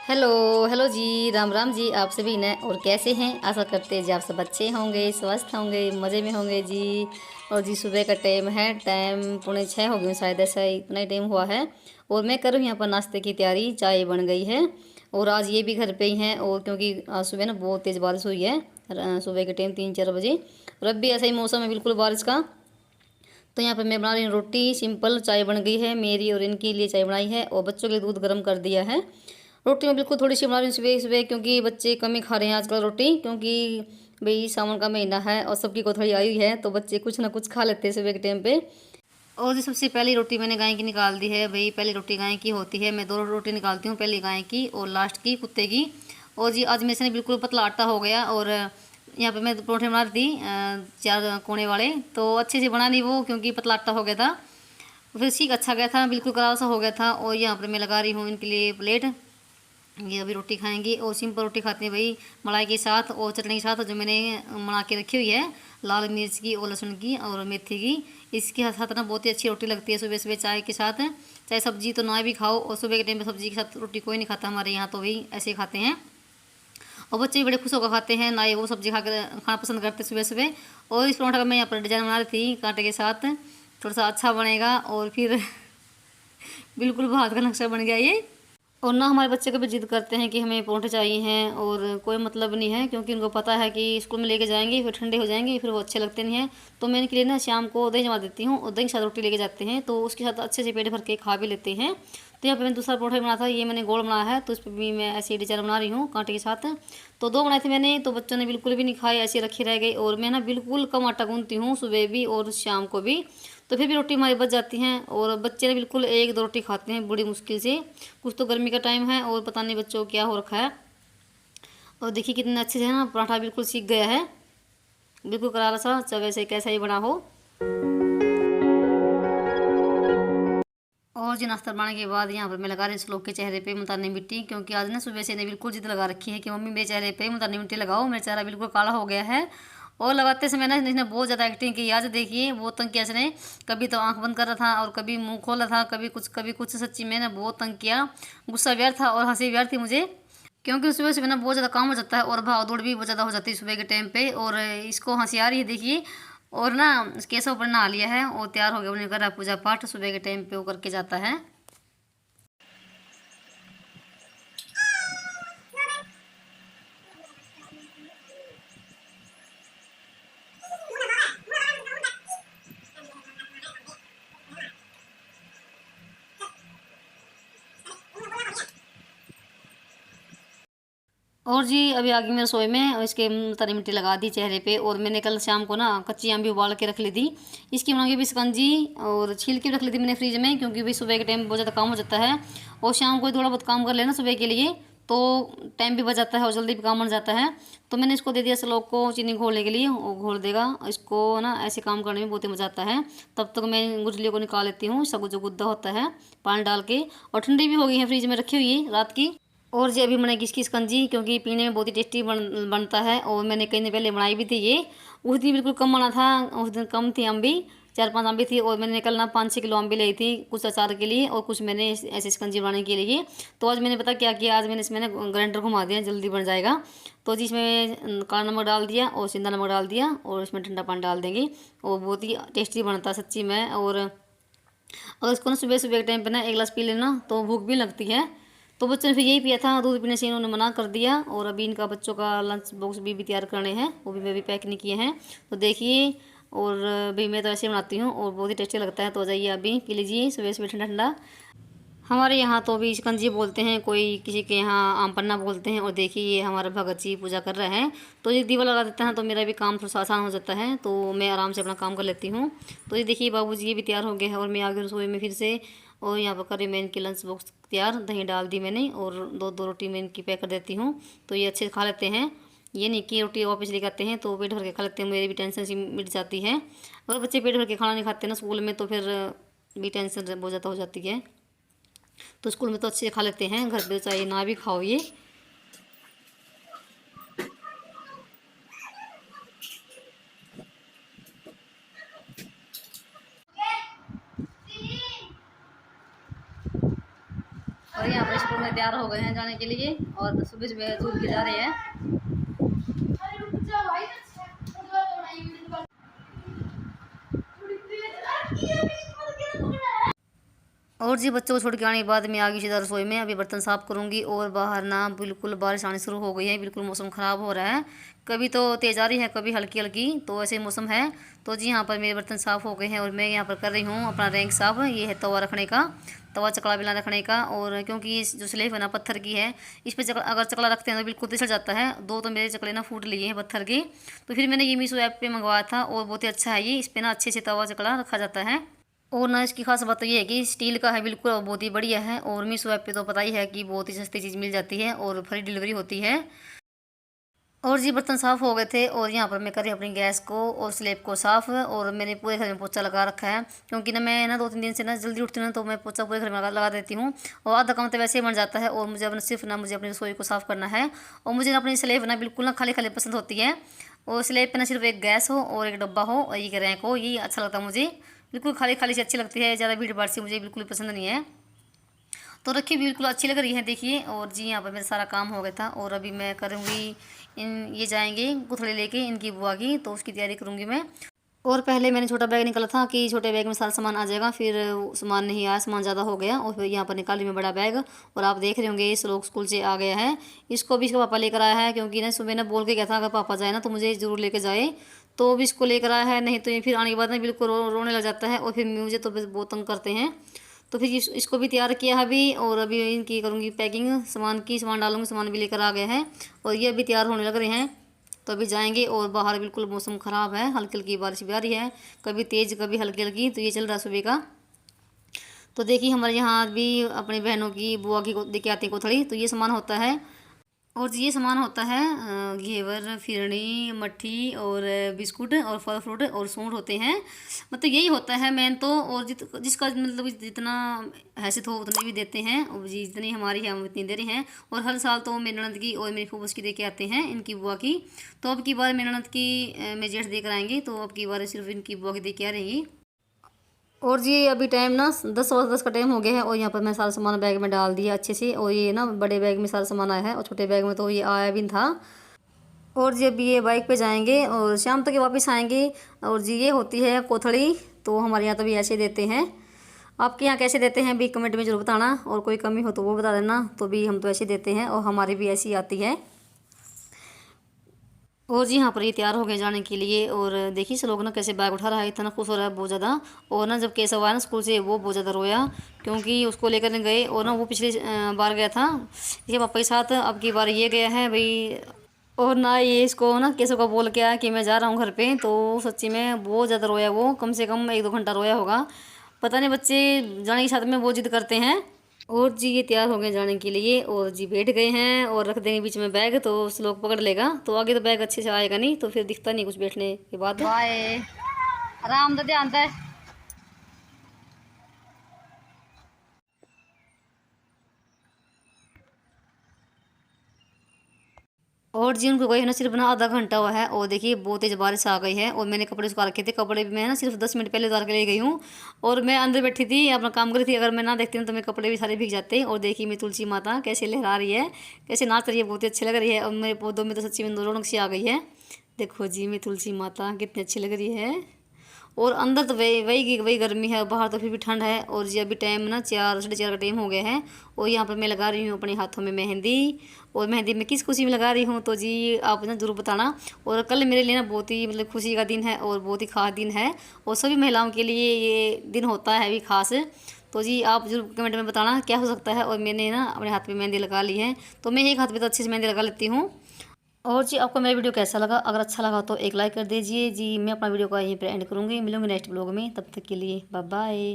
Hello hello जी, राम राम जी। आप सभी ने और कैसे हैं? आशा करते हैं जी आप सब अच्छे होंगे, स्वस्थ होंगे, मज़े में होंगे जी। और जी सुबह का टाइम है, टाइम 5:45 हो गए शायद, ऐसा ही इतना ही टाइम हुआ है। और मैं करूँ यहाँ पर नाश्ते की तैयारी, चाय बन गई है। और आज ये भी घर पे ही हैं, और क्योंकि आज सुबह ना बहुत तेज़ बारिश हुई है, सुबह के टाइम 3-4 बजे। और अब भी ऐसा ही मौसम है बिल्कुल बारिश का। तो यहाँ पर मैं बना रही हूँ रोटी, सिंपल चाय बन गई है मेरी, और इनके लिए चाय बनाई है, और बच्चों के लिए दूध गर्म कर दिया है। रोटी में बिल्कुल थोड़ी सी बना रही हूँ सुबह सुबह, क्योंकि बच्चे कम ही खा रहे हैं आजकल रोटी, क्योंकि भाई सावन का महीना है और सबकी को थोड़ी आई है, तो बच्चे कुछ ना कुछ खा लेते हैं सुबह के टाइम पे। और जो सबसे पहली रोटी मैंने गाय की निकाल दी है भाई, पहली रोटी गाय की होती है। मैं दो रोटी निकालती हूँ, पहली गाय की और लास्ट की कुत्ते की। और जी आज मेरे से बिल्कुल पतला आटा हो गया, और यहाँ पे मैं परोठे बना रही थी 4 कोने वाले, तो अच्छे से बना नहीं वो, क्योंकि पतला आटा हो गया था। फिर सीख अच्छा गया था, बिल्कुल करारा सा हो गया था। और यहाँ पर मैं लगा रही हूँ इनके लिए प्लेट। ये अभी रोटी खाएंगी, और सिंपल रोटी खाते हैं भाई, मलाई के साथ और चटनी के साथ, जो मैंने बना के रखी हुई है लाल मिर्च की और लहसुन की और मेथी की। इसके साथ ना बहुत ही अच्छी रोटी लगती है सुबह सुबह चाय के साथ। चाहे सब्जी तो ना भी खाओ, और सुबह के टाइम पे सब्जी के साथ रोटी कोई नहीं खाता हमारे यहाँ, तो वही ऐसे ही खाते हैं। और बच्चे भी बड़े खुश होकर खाते हैं ना, ये वो सब्जी खा कर खाना पसंद करते हैं सुबह सुबह। और इस पराठा का मैं यहाँ पर डिजाइन बना रही थी कांटे के साथ, थोड़ा सा अच्छा बनेगा। और फिर बिल्कुल भात का नक्शा बन गया ये। और ना हमारे बच्चे कभी जिद करते हैं कि हमें पराठे चाहिए हैं, और कोई मतलब नहीं है, क्योंकि उनको पता है कि स्कूल में लेके जाएंगे फिर ठंडे हो जाएंगे, फिर वो अच्छे लगते नहीं हैं। तो मैं इनके लिए ना शाम को दही जमा देती हूँ, और दही के साथ रोटी लेके जाते हैं, तो उसके साथ अच्छे से पेट भर के खा भी लेते हैं। तो यहाँ पे मैंने दूसरा पराठा बना था, ये मैंने गोल बनाया है, तो इस पर भी मैं ऐसे डिजाइन बना रही हूँ कांटे के साथ। तो दो बनाए थे मैंने, तो बच्चों ने बिल्कुल भी नहीं खाए, ऐसे रखे रह गए। और मैं ना बिल्कुल कम आटा गूंथती हूँ सुबह भी और शाम को भी, तो फिर भी रोटी हमारी बच जाती हैं। और बच्चे ने बिल्कुल 1-2 रोटी खाते हैं बड़ी मुश्किल से। कुछ तो गर्मी का टाइम है, और पता नहीं बच्चों को क्या हो रखा है। और देखिए कितने अच्छे से है ना, पराठा बिल्कुल सीख गया है, बिल्कुल करारा सा, चाहे वैसे कैसा ही बना हो। और जी नाश्ता बनाने के बाद यहाँ पर मैं लगा रही हूँ श्लोक के चेहरे पे मुल्तानी मिट्टी, क्योंकि आज ना सुबह से ने बिल्कुल जिद लगा रखी है कि मम्मी मेरे चेहरे पे मुल्तानी मिट्टी लगाओ, मेरा चेहरा बिल्कुल काला हो गया है। और लगाते समय ना इसने बहुत ज़्यादा एक्टिंग की, आज देखिए बहुत तंग किया इसने। कभी तो आंख बंद कर रहा था, और कभी मुंह खोल रहा था, कभी कुछ सच्ची में ना बहुत तंग किया। गुस्सा व्यर्थ था और हंसी व्यर्थ थी मुझे, क्योंकि सुबह सुबह ना बहुत ज़्यादा काम हो जाता है, और भाग दौड़ भी बहुत ज़्यादा हो जाती है सुबह के टाइम पे। और इसको हंसी आ रही है देखिए। और ना केशव पर नहा लिया है और तैयार हो गया, उन्हें कर रहा है पूजा पाठ, सुबह के टाइम पे वो करके जाता है। और जी अभी आगे मैं रसोई में, और इसके तरी मिट्टी लगा दी चेहरे पे। और मैंने कल शाम को ना कच्ची आम भी उबाल के रख ली थी, इसकी बनाऊंगी भी शिकंजी। और छील के भी रख ली थी मैंने फ्रीज में, क्योंकि भाई सुबह के टाइम बहुत ज़्यादा काम हो जाता है, और शाम को थोड़ा बहुत काम कर लेना सुबह के लिए, तो टाइम भी बच जाता है और जल्दी भी काम बन जाता है। तो मैंने इसको दे दिया श्लोक को चीनी घोलने के लिए, वो घोल देगा इसको ना, ऐसे काम करने में बहुत ही मज़ा आता है। तब तक मैं गुठलियों को निकाल लेती हूँ, सब जो गुद्दा होता है पानी डाल के। और ठंडी भी हो गई है, फ्रिज में रखी हुई है रात की। और जी अभी बनाएगी इसकी शिकंजी, क्योंकि पीने में बहुत ही टेस्टी बनता है। और मैंने कई दिन पहले बनाई भी थी ये, उस दिन बिल्कुल कम बना था, उस दिन कम थी अम्बी, 4-5 अम्बी थी। और मैंने कल ना 5-6 किलो अम्बी लाई थी, कुछ अचार के लिए और कुछ मैंने ऐसे शिकंजी बनाने के लिए। तो आज मैंने पता क्या किया, आज मैंने इसमें ना ग्राइंडर घुमा दिया, जल्दी बन जाएगा। तो जी इसमें काला नमक डाल दिया और सिंधा नमक डाल दिया, और इसमें ठंडा पानी डाल देंगे, और बहुत ही टेस्टी बनता है सच्ची में। और अगर इसको ना सुबह सुबह के टाइम पे ना 1 गिलास पी लेना तो भूख भी लगती है। तो बच्चों ने फिर यही पिया था, दूध पीने से इन्होंने मना कर दिया। और अभी इनका बच्चों का लंच बॉक्स भी तैयार करने हैं, वो भी मैं भी पैक नहीं किए हैं, तो देखिए। और भाई मैं तो ऐसे बनाती हूँ और बहुत ही टेस्टी लगता है, तो जाइए अभी पी लीजिए सुबह सुबह ठंडा ठंडा। हमारे यहाँ तो अभी शिकंजी बोलते हैं, कोई किसी के यहाँ आम पन्ना बोलते हैं। और देखिए ये हमारा भगत जी पूजा कर रहे हैं, तो ये दीवा लगा देते हैं, तो मेरा भी काम थोड़ा सा आसान हो जाता है, तो मैं आराम से अपना काम कर लेती हूँ। तो ये देखिए बाबूजी ये भी तैयार हो गए हैं, और मैं आ गई रसोई में फिर से। और यहाँ पर करी मैं इनकी लंच बॉक्स तैयार, दही डाल दी मैंने, और 2-2 रोटी मैं इनकी पैक कर देती हूँ, तो ये अच्छे से खा लेते हैं। ये नहीं कि रोटी वापस लेके आते हैं तो पेट भर के खा लेते हैं, मेरी भी टेंशन सी मिट जाती है। अगर बच्चे पेट भर के खाना नहीं खाते ना स्कूल में, तो फिर भी टेंशन बहुत ज़्यादा हो जाती है। तो स्कूल में तो अच्छे से खा लेते हैं, घर पे चाहे ना भी खाओ ये। और यहाँ पर सुबह स्कूल में तैयार हो गए हैं जाने के लिए और सुबह सुबह झूल के जा रहे हैं। और जी बच्चों को छोड़ के आने के बाद मैं आ गई सीधा रसोई में। अभी बर्तन साफ़ करूँगी और बाहर ना बिल्कुल बारिश आनी शुरू हो गई है। बिल्कुल मौसम ख़राब हो रहा है, कभी तो तेज़ आ रही है कभी हल्की हल्की, तो ऐसे मौसम है। तो जी यहाँ पर मेरे बर्तन साफ़ हो गए हैं और मैं यहाँ पर कर रही हूँ अपना रैंक साफ़। ये है तवा रखने का, तवा चकला बेला रखने का। और क्योंकि ये जो स्लेब है ना पत्थर की है, इस पर अगर चकला रखते हैं तो बिल्कुल फिसल जाता है। दो तो मेरे चकले ना फूट लिए हैं पत्थर के। तो फिर मैंने ये मीशो ऐप पे मंगवाया था और बहुत ही अच्छा है ये। इस पर ना अच्छे से तवा चकला रखा जाता है। और ना इसकी खास बात तो ये है कि स्टील का है बिल्कुल, बहुत ही बढ़िया है। और मीशो ऐप पे तो पता ही है कि बहुत ही सस्ती चीज़ मिल जाती है और फ्री डिलीवरी होती है। और जी बर्तन साफ़ हो गए थे और यहाँ पर मैं कर रही हूँ अपनी गैस को और स्लेब को साफ़। और मैंने पूरे घर में पोछा लगा रखा है, क्योंकि ना मैं ना 2-3 दिन से ना जल्दी उठती हूँ ना, तो मैं पोछा पूरे घर में लगा देती हूँ और आधा काम तो वैसे ही बन जाता है। और मुझे अपना सिर्फ ना मुझे अपनी रसोई को साफ़ करना है। और मुझे ना अपनी स्लेब ना बिल्कुल ना खाली खाली पसंद होती है। और स्लेब पे ना सिर्फ एक गैस हो और एक डब्बा हो और एक रैंक हो, ये अच्छा लगता है मुझे। बिल्कुल खाली खाली से अच्छी लगती है, ज़्यादा भीड़ भाड़ से मुझे बिल्कुल पसंद नहीं है। तो रखी बिल्कुल अच्छी लग रही है देखिए। और जी यहाँ पर मेरा सारा काम हो गया था और अभी मैं करूँगी ये जाएंगे गुथड़ी लेके इनकी बुआ की, तो उसकी तैयारी करूँगी मैं। और पहले मैंने छोटा बैग निकाला था कि छोटे बैग में सारा सामान आ जाएगा, फिर सामान नहीं आया, सामान ज़्यादा हो गया। और फिर यहाँ पर निकाली मैं बड़ा बैग। और आप देख रहे होंगे श्लोक स्कूल से आ गया है, इसको भी इसका पापा लेकर आया है, क्योंकि ना सुबह ना बोल के गया था अगर पापा जाए ना तो मुझे ज़रूर लेकर जाए। तो भी इसको लेकर आया है, नहीं तो ये फिर आने के बाद ना बिल्कुल रोने लग जाता है और फिर मुझे तो बहुत तंग करते हैं। तो फिर इसको भी तैयार किया है अभी। और अभी इनकी करूँगी पैकिंग सामान की, सामान डालूंगी, सामान भी लेकर आ गए हैं और ये अभी तैयार होने लग रहे हैं। तो अभी जाएंगे। और बाहर बिल्कुल मौसम ख़राब है, हल्की हल्की बारिश भी आ रही है, कभी तेज़ कभी हल्की हल्की, तो ये चल रहा है सुबह का। तो देखिए हमारे यहाँ भी अपनी बहनों की बुआ की देके आते हैं कोथड़ी, तो ये सामान होता है। और ये सामान होता है घेवर, फिरनी, मट्ठी और बिस्कुट और फल फ्रूट और सूंड होते हैं। मतलब यही होता है मेन तो। और जिसका मतलब जितना हैसियत हो उतने भी देते हैं, और जितनी हमारी है हम उतनी दे रहे हैं। और हर साल तो मेरी ननद की और मेरी फूफस की दे के आते हैं इनकी बुआ की। तो अब की बार मेरी ननद की मैं जेठ देकर आएंगे, तो अब की बार सिर्फ इनकी बुआ की दे के आ रहेंगी। और जी अभी टाइम ना 10 का टाइम हो गया है और यहाँ पर मैं सारा सामान बैग में डाल दिया अच्छे से। और ये ना बड़े बैग में सारा सामान आया है और छोटे बैग में तो ये आया भी था। और जी अभी ये बाइक पे जाएंगे और शाम तक ये वापस आएंगे। और जी ये होती है कोथड़ी, तो हमारे यहाँ तो भी ऐसे देते हैं। आपके यहाँ कैसे देते हैं भी कमेंट में जरूर बताना, और कोई कमी हो तो वो बता देना। तो भी हम तो ऐसे देते हैं और हमारी भी ऐसी आती है। और जी यहाँ पर ये तैयार हो गए जाने के लिए। और देखिए से लोग ना कैसे बैग उठा रहा है, इतना खुश हो रहा है बहुत ज़्यादा। और ना जब केसव आया ना स्कूल से, वो बहुत ज़्यादा रोया, क्योंकि उसको लेकर नहीं गए। और ना वो पिछली बार गया था इसके पापा के साथ, अब की बार ये गया है भाई। और ना ये इसको ना केसव को बोल के आया कि मैं जा रहा हूँ घर पे, तो सच्ची में बहुत ज़्यादा रोया वो, कम से कम 1-2 घंटा रोया होगा। पता नहीं बच्चे जाने के साथ में वो जिद करते हैं। और जी ये तैयार हो गए जाने के लिए और जी बैठ गए हैं और रख देंगे बीच में बैग, तो श्लोक पकड़ लेगा। तो आगे तो बैग अच्छे से आएगा नहीं, तो फिर दिखता नहीं कुछ बैठने के बाद। बाय, आराम से ध्यान दे। और जी उनको गए ना सिर्फ ना आधा घंटा हुआ है। और देखिए बहुत तेज बारिश आ गई है और मैंने कपड़े सुखा रखे थे, कपड़े भी मैं ना सिर्फ 10 मिनट पहले उतार के ले गई हूँ। और मैं अंदर बैठी थी अपना काम कर रही थी, अगर मैं ना देखती हूँ तो मेरे कपड़े भी सारे भीग जाते। और देखिए मेरी तुलसी माता कैसे लहरा रही है, कैसे नाच रही है, बहुत ही अच्छी लग रही है। और मेरे पौधों में तो सच्ची में रौनक सी आ गई है। देखो जी मेरी तुलसी माता कितनी अच्छी लग रही है। और अंदर तो वही गर्मी है, बाहर तो फिर भी ठंड है। और जी अभी टाइम ना 4-4:30 का टाइम हो गया है। और यहाँ पर मैं लगा रही हूँ अपने हाथों में मेहंदी। और मेहंदी मैं किस खुशी में लगा रही हूँ, तो जी आप ना ज़रूर बताना। और कल मेरे लिए ना बहुत ही मतलब खुशी का दिन है और बहुत ही ख़ास दिन है, और सभी महिलाओं के लिए ये दिन होता है भी ख़ास। तो जी आप जरूर कमेंट में बताना क्या हो सकता है। और मैंने ना अपने हाथ में मेहंदी लगा ली है, तो मैं एक हाथ में तो अच्छे से मेहंदी लगा लेती हूँ। और जी आपको मेरा वीडियो कैसा लगा, अगर अच्छा लगा तो एक लाइक कर दीजिए जी। मैं अपना वीडियो का यहीं पर एंड करूँगी, मिलूंगी नेक्स्ट ब्लॉग में, तब तक के लिए बाय बाय।